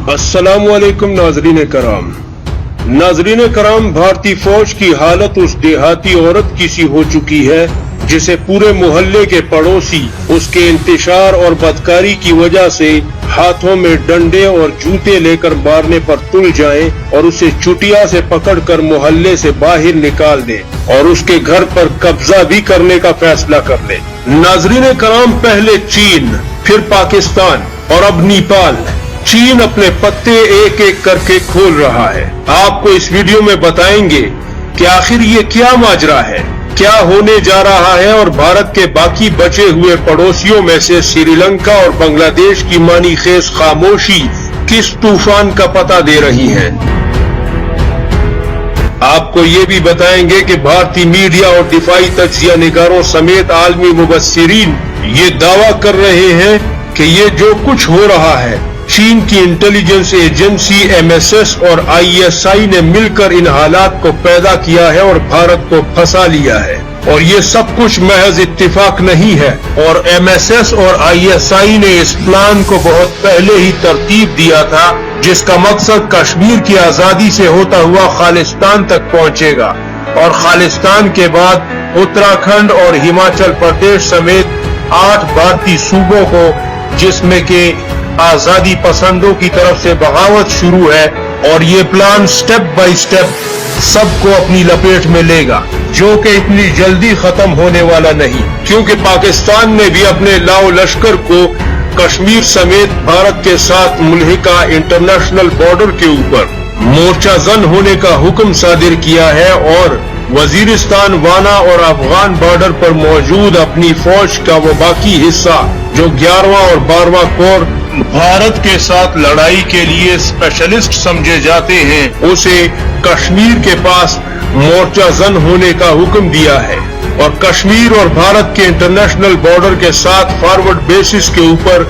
अस्सलामुअलैकुम नाजरीन कराम, भारतीय फौज की हालत उस देहाती औरत की सी हो चुकी है जिसे पूरे मोहल्ले के पड़ोसी उसके इंतशार और बदकारी की वजह से हाथों में डंडे और जूते लेकर मारने पर तुल जाएं और उसे चुटिया से पकड़कर मोहल्ले से बाहर निकाल दें और उसके घर पर कब्जा भी करने का फैसला कर लें। नाजरीन कराम, पहले चीन, फिर पाकिस्तान और अब नेपाल। चीन अपने पत्ते एक एक करके खोल रहा है। आपको इस वीडियो में बताएंगे कि आखिर ये क्या माजरा है, क्या होने जा रहा है और भारत के बाकी बचे हुए पड़ोसियों में से श्रीलंका और बांग्लादेश की मानीखेज खामोशी किस तूफान का पता दे रही है। आपको ये भी बताएंगे कि भारतीय मीडिया और दिफाई तज्जिया निगारों समेत आलमी मुबस्सिरीन ये दावा कर रहे हैं कि ये जो कुछ हो रहा है चीन की इंटेलिजेंस एजेंसी MSS और ISI ने मिलकर इन हालात को पैदा किया है और भारत को फंसा लिया है। और ये सब कुछ महज इत्तेफाक नहीं है और MSS और ISI ने इस प्लान को बहुत पहले ही तरतीब दिया था, जिसका मकसद कश्मीर की आजादी से होता हुआ खालिस्तान तक पहुंचेगा और खालिस्तान के बाद उत्तराखंड और हिमाचल प्रदेश समेत 8 भारतीय सूबों को, जिसमें के आजादी पसंदों की तरफ से बगावत शुरू है, और ये प्लान स्टेप बाय स्टेप सबको अपनी लपेट में लेगा, जो कि इतनी जल्दी खत्म होने वाला नहीं, क्योंकि पाकिस्तान ने भी अपने लाओ लश्कर को कश्मीर समेत भारत के साथ मुल्हिका इंटरनेशनल बॉर्डर के ऊपर मोर्चा जन होने का हुक्म सादिर किया है और वजीरिस्तान, वाना और अफगान बॉर्डर पर मौजूद अपनी फौज का वो बाकी हिस्सा जो 11वां और 12वां कोर भारत के साथ लड़ाई के लिए स्पेशलिस्ट समझे जाते हैं, उसे कश्मीर के पास मोर्चा जन होने का हुक्म दिया है। और कश्मीर और भारत के इंटरनेशनल बॉर्डर के साथ फॉरवर्ड बेसिस के ऊपर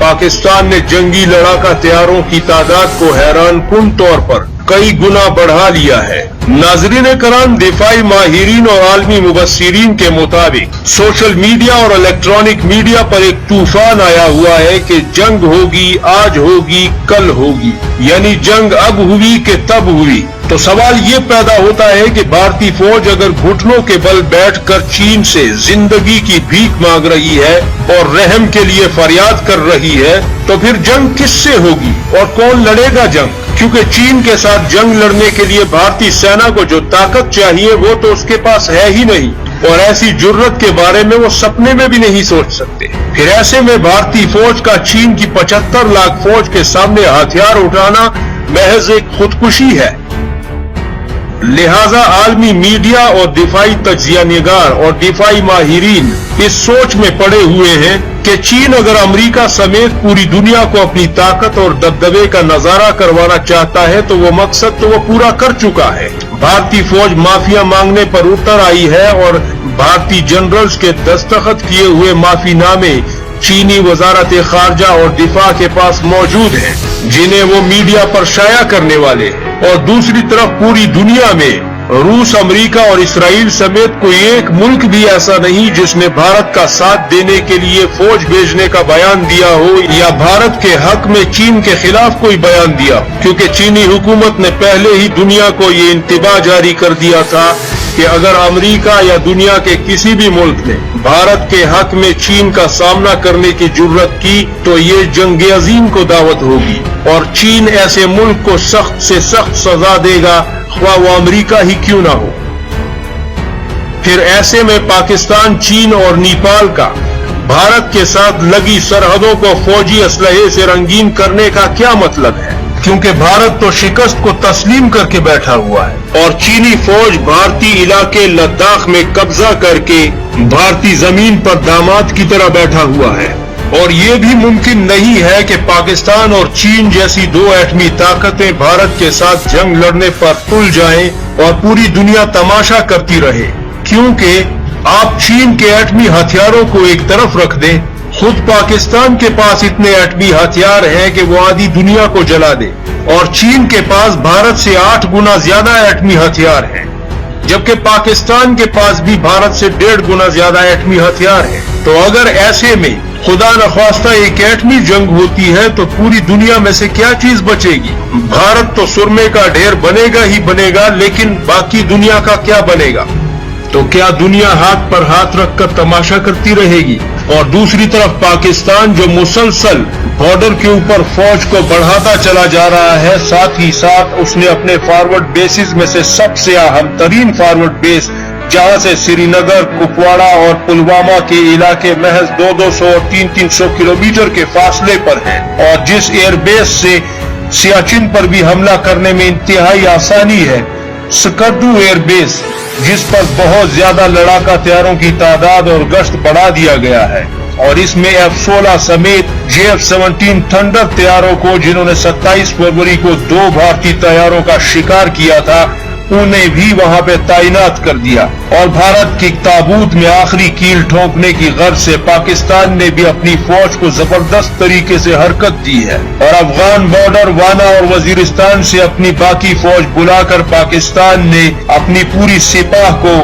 पाकिस्तान ने जंगी लड़ाका तैयारों की तादाद को हैरानकुन तौर पर कई गुना बढ़ा लिया है। नाजरीन कराम, दिफाई माहिरीन और आलमी मुबस्सिरीन के मुताबिक सोशल मीडिया और इलेक्ट्रॉनिक मीडिया पर एक तूफान आया हुआ है कि जंग होगी, आज होगी, कल होगी, यानी जंग अब हुई कि तब हुई। तो सवाल ये पैदा होता है कि भारतीय फौज अगर घुटनों के बल बैठकर चीन से जिंदगी की भीख मांग रही है और रहम के लिए फरियाद कर रही है, तो फिर जंग किससे होगी और कौन लड़ेगा जंग? क्योंकि चीन के साथ जंग लड़ने के लिए भारतीय सेना को जो ताकत चाहिए वो तो उसके पास है ही नहीं, और ऐसी जुर्रत के बारे में वो सपने में भी नहीं सोच सकते। फिर ऐसे में भारतीय फौज का चीन की 75 लाख फौज के सामने हथियार उठाना महज एक खुदकुशी है। लिहाजा आलमी मीडिया और दिफाई तज्जिया निगार और दिफाई माहिरीन इस सोच में पड़े हुए हैं कि चीन अगर अमेरिका समेत पूरी दुनिया को अपनी ताकत और दबदबे का नजारा करवाना चाहता है तो वो मकसद तो वो पूरा कर चुका है। भारतीय फौज माफिया मांगने पर उतर आई है और भारतीय जनरल्स के दस्तखत किए हुए माफीनामे चीनी वजारत खारजा और दिफा के पास मौजूद हैं, जिन्हें वो मीडिया पर शाया करने वाले हैं। और दूसरी तरफ पूरी दुनिया में रूस, अमेरिका और इसराइल समेत कोई एक मुल्क भी ऐसा नहीं जिसने भारत का साथ देने के लिए फौज भेजने का बयान दिया हो या भारत के हक में चीन के खिलाफ कोई बयान दिया, क्योंकि चीनी हुकूमत ने पहले ही दुनिया को ये इंतबा जारी कर दिया था कि अगर अमेरिका या दुनिया के किसी भी मुल्क ने भारत के हक में चीन का सामना करने की जुर्रत की तो ये जंग अजीम को दावत होगी और चीन ऐसे मुल्क को सख्त से सख्त सजा देगा, ख्वाह वो अमेरिका ही क्यों ना हो। फिर ऐसे में पाकिस्तान, चीन और नेपाल का भारत के साथ लगी सरहदों को फौजी असलहे से रंगीन करने का क्या मतलब है, क्योंकि भारत तो शिकस्त को तस्लीम करके बैठा हुआ है और चीनी फौज भारतीय इलाके लद्दाख में कब्जा करके भारतीय जमीन पर दामाद की तरह बैठा हुआ है। और ये भी मुमकिन नहीं है कि पाकिस्तान और चीन जैसी दो एटमी ताकतें भारत के साथ जंग लड़ने पर तुल जाएं और पूरी दुनिया तमाशा करती रहे, क्योंकि आप चीन के एटमी हथियारों को एक तरफ रख दें, खुद पाकिस्तान के पास इतने एटमी हथियार हैं कि वो आधी दुनिया को जला दे, और चीन के पास भारत से 8 गुना ज्यादा एटमी हथियार हैं, जबकि पाकिस्तान के पास भी भारत से 1.5 गुना ज्यादा एटमी हथियार हैं। तो अगर ऐसे में खुदा नख्वास्ता एक एटमी जंग होती है तो पूरी दुनिया में से क्या चीज बचेगी? भारत तो सुरमे का ढेर बनेगा ही बनेगा, लेकिन बाकी दुनिया का क्या बनेगा? तो क्या दुनिया हाथ पर हाथ रखकर तमाशा करती रहेगी? और दूसरी तरफ पाकिस्तान जो मुसलसल बॉर्डर के ऊपर फौज को बढ़ाता चला जा रहा है, साथ ही साथ उसने अपने फॉरवर्ड बेसिस में से सबसे अहम तरीन फॉरवर्ड बेस जहां से श्रीनगर, कुपवाड़ा और पुलवामा के इलाके महज 200 और 300 किलोमीटर के फासले पर है, और जिस एयरबेस से सियाचिन पर भी हमला करने में इंतहाई आसानी है, स्कर्दू एयरबेस, जिस पर बहुत ज्यादा लड़ाका हथियारों की तादाद और गश्त बढ़ा दिया गया है, और इसमें F-16 समेत JF-17 थंडर तैयारों को, जिन्होंने 27 फरवरी को 2 भारतीय तैयारों का शिकार किया था, उन्हें भी वहां पे तैनात कर दिया। और भारत की ताबूत में आखिरी कील ठोंकने की गर्ज से पाकिस्तान ने भी अपनी फौज को जबरदस्त तरीके से हरकत दी है, और अफगान बॉर्डर, वाना और वजीरिस्तान से अपनी बाकी फौज बुलाकर पाकिस्तान ने अपनी पूरी सिपाह को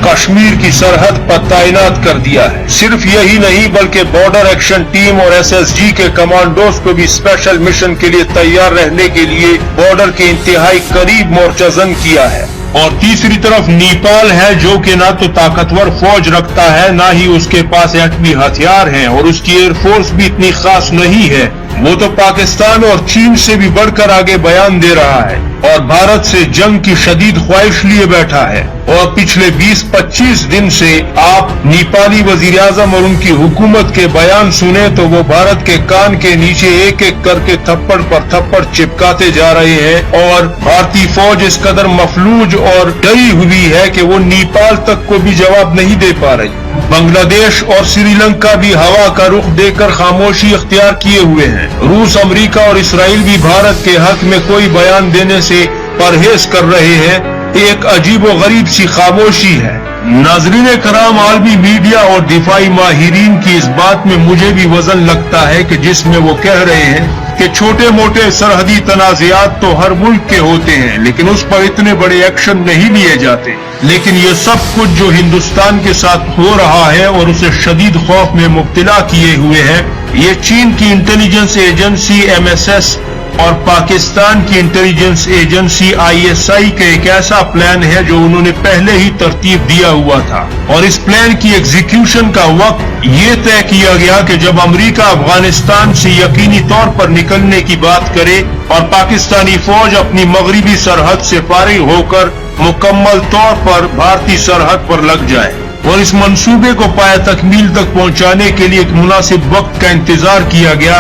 कश्मीर की सरहद पर तैनात कर दिया है। सिर्फ यही नहीं बल्कि बॉर्डर एक्शन टीम और SSG के कमांडोज को भी स्पेशल मिशन के लिए तैयार रहने के लिए बॉर्डर के इंतहाई करीब मोर्चजन किया है। और तीसरी तरफ नेपाल है, जो कि ना तो ताकतवर फौज रखता है, ना ही उसके पास एटमी हथियार हैं, और उसकी एयरफोर्स भी इतनी खास नहीं है। वो तो पाकिस्तान और चीन से भी बढ़कर आगे बयान दे रहा है, और भारत से जंग की शदीद ख्वाहिश लिए बैठा है। और पिछले 20-25 दिन से आप नेपाली वजीर आजम और उनकी हुकूमत के बयान सुने तो वो भारत के कान के नीचे एक एक करके थप्पड़ पर थप्पड़ चिपकाते जा रहे हैं, और भारतीय फौज इस कदर मफलूज और डरी हुई है कि वो नेपाल तक को भी जवाब नहीं दे पा रही। बांग्लादेश और श्रीलंका भी हवा का रुख देकर खामोशी इख्तियार किए हुए हैं। रूस, अमेरिका और इसराइल भी भारत के हक में कोई बयान देने से परहेज कर रहे हैं। एक अजीबो गरीब सी खामोशी है। नाज़रीन कराम, आलमी मीडिया और दिफाई माहिरीन की इस बात में मुझे भी वजन लगता है कि जिसमें वो कह रहे हैं कि छोटे मोटे सरहदी तनाज़ात तो हर मुल्क के होते हैं, लेकिन उस पर इतने बड़े एक्शन नहीं लिए जाते। लेकिन ये सब कुछ जो हिंदुस्तान के साथ हो रहा है और उसे शदीद खौफ में मुब्तला किए हुए है, ये चीन की इंटेलिजेंस एजेंसी MSS और पाकिस्तान की इंटेलिजेंस एजेंसी ISI का एक ऐसा प्लान है जो उन्होंने पहले ही तरतीब दिया हुआ था। और इस प्लान की एग्जीक्यूशन का वक्त ये तय किया गया कि जब अमेरिका अफगानिस्तान से यकीनी तौर पर निकलने की बात करे और पाकिस्तानी फौज अपनी मगरिबी सरहद से फारिग होकर मुकम्मल तौर पर भारतीय सरहद पर लग जाए। और इस मंसूबे को पाया तकमील तक पहुंचाने के लिए एक मुनासिब वक्त का इंतजार किया गया,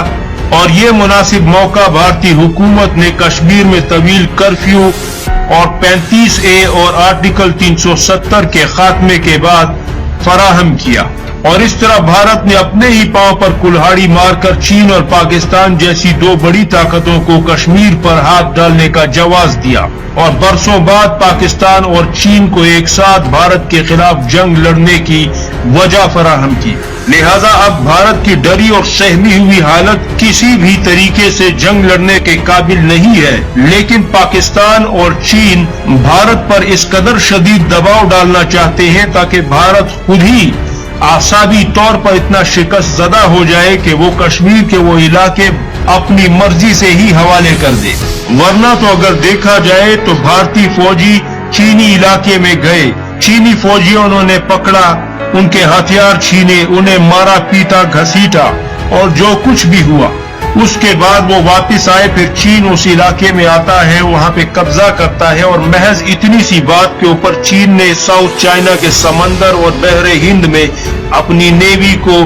और ये मुनासिब मौका भारतीय हुकूमत ने कश्मीर में तवील कर्फ्यू और 35A और आर्टिकल 370 के खात्मे के बाद फराहम किया। और इस तरह भारत ने अपने ही पांव पर कुल्हाड़ी मारकर चीन और पाकिस्तान जैसी 2 बड़ी ताकतों को कश्मीर पर हाथ डालने का जवाब दिया, और बरसों बाद पाकिस्तान और चीन को एक साथ भारत के खिलाफ जंग लड़ने की वजह फराहम की। लिहाजा अब भारत की डरी और सहमी हुई हालत किसी भी तरीके से जंग लड़ने के काबिल नहीं है, लेकिन पाकिस्तान और चीन भारत पर इस कदर शदीद दबाव डालना चाहते हैं ताकि भारत खुद ही आसाबी तौर पर इतना शिकस्त ज़दा हो जाए कि वो कश्मीर के वो इलाके अपनी मर्जी से ही हवाले कर दे। वरना तो अगर देखा जाए तो भारतीय फौजी चीनी इलाके में गए, चीनी फौजियों उन्होंने पकड़ा, उनके हथियार छीने, उन्हें मारा पीटा घसीटा, और जो कुछ भी हुआ उसके बाद वो वापस आए। फिर चीन उस इलाके में आता है, वहां पे कब्जा करता है, और महज इतनी सी बात के ऊपर चीन ने साउथ चाइना के समंदर और बहरे हिंद में अपनी नेवी को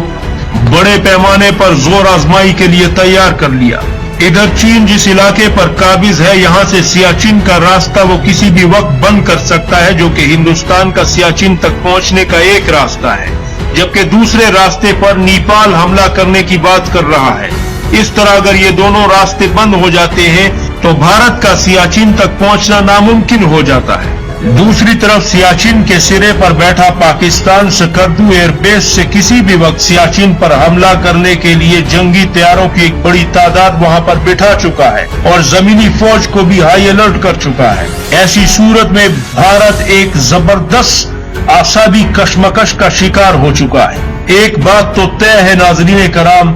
बड़े पैमाने पर जोर आजमाई के लिए तैयार कर लिया। इधर चीन जिस इलाके पर काबिज है, यहाँ से सियाचिन का रास्ता वो किसी भी वक्त बंद कर सकता है, जो कि हिंदुस्तान का सियाचिन तक पहुंचने का एक रास्ता है, जबकि दूसरे रास्ते पर नेपाल हमला करने की बात कर रहा है। इस तरह अगर ये दोनों रास्ते बंद हो जाते हैं तो भारत का सियाचिन तक पहुंचना नामुमकिन हो जाता है। दूसरी तरफ सियाचिन के सिरे पर बैठा पाकिस्तान स्कर्दू एयरबेस से किसी भी वक्त सियाचिन पर हमला करने के लिए जंगी तैयारों की एक बड़ी तादाद वहां पर बिठा चुका है, और जमीनी फौज को भी हाई अलर्ट कर चुका है। ऐसी सूरत में भारत एक जबरदस्त आसाबी कशमकश का शिकार हो चुका है। ایک بات تو طے ہے ناظرین کرام،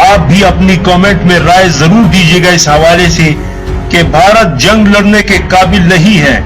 آپ بھی اپنی کامنٹ میں رائے ضرور دیجیے گا اس حوالے سے کہ بھارت جنگ لڑنے کے قابل نہیں ہے،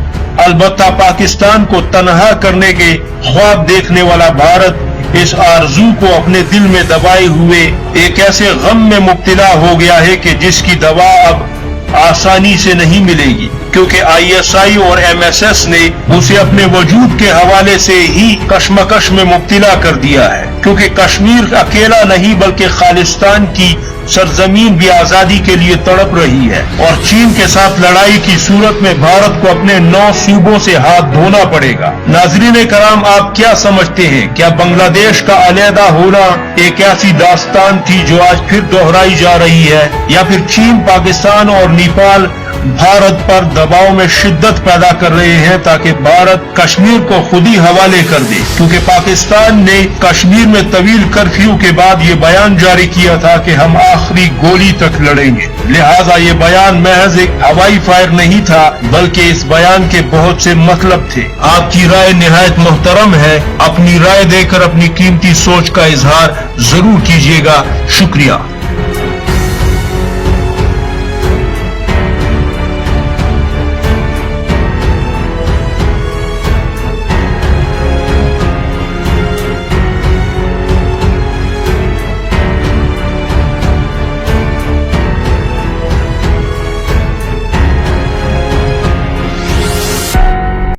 البتہ پاکستان کو تنہا کرنے کے خواب دیکھنے والا بھارت اس آرزو کو اپنے دل میں دبائے ہوئے ایک ایسے غم میں مبتلا ہو گیا ہے کہ جس کی دوا اب آسانی سے نہیں ملے گی، کیونکہ ISI اور MSS نے اسے اپنے وجود کے حوالے سے ہی کشمکش میں مبتلا کر دیا ہے، کیونکہ کشمیر اکیلا نہیں بلکہ خالصتان کی سرزمین بھی آزادی کے لیے تڑپ رہی ہے، اور چین کے ساتھ لڑائی کی صورت میں بھارت کو اپنے 9 صوبوں سے ہاتھ دھونا پڑے گا۔ ناظرین کرام، آپ کیا سمجھتے ہیں؟ کیا بنگلہ دیش کا علیحدہ ہونا ایک ایسی داستان تھی جو آج پھر دہرائی جا رہی ہے، یا پھر چین، پاکستان اور نیپال بھارت پر دباؤ میں شدت پیدا کر رہے ہیں تاکہ بھارت کشمیر کو خود ہی حوالے کر دے؟ کیونکہ پاکستان نے کشمیر میں طویل کرفیو کے بعد یہ بیان جاری کیا تھا کہ ہم آخری گولی تک لڑیں گے، لہٰذا یہ بیان محض ایک ہوائی فائر نہیں تھا بلکہ اس بیان کے بہت سے مطلب تھے۔ آپ کی رائے نہایت محترم ہے، اپنی رائے دے کر اپنی قیمتی سوچ کا اظہار ضرور کیجیے گا۔ شکریہ۔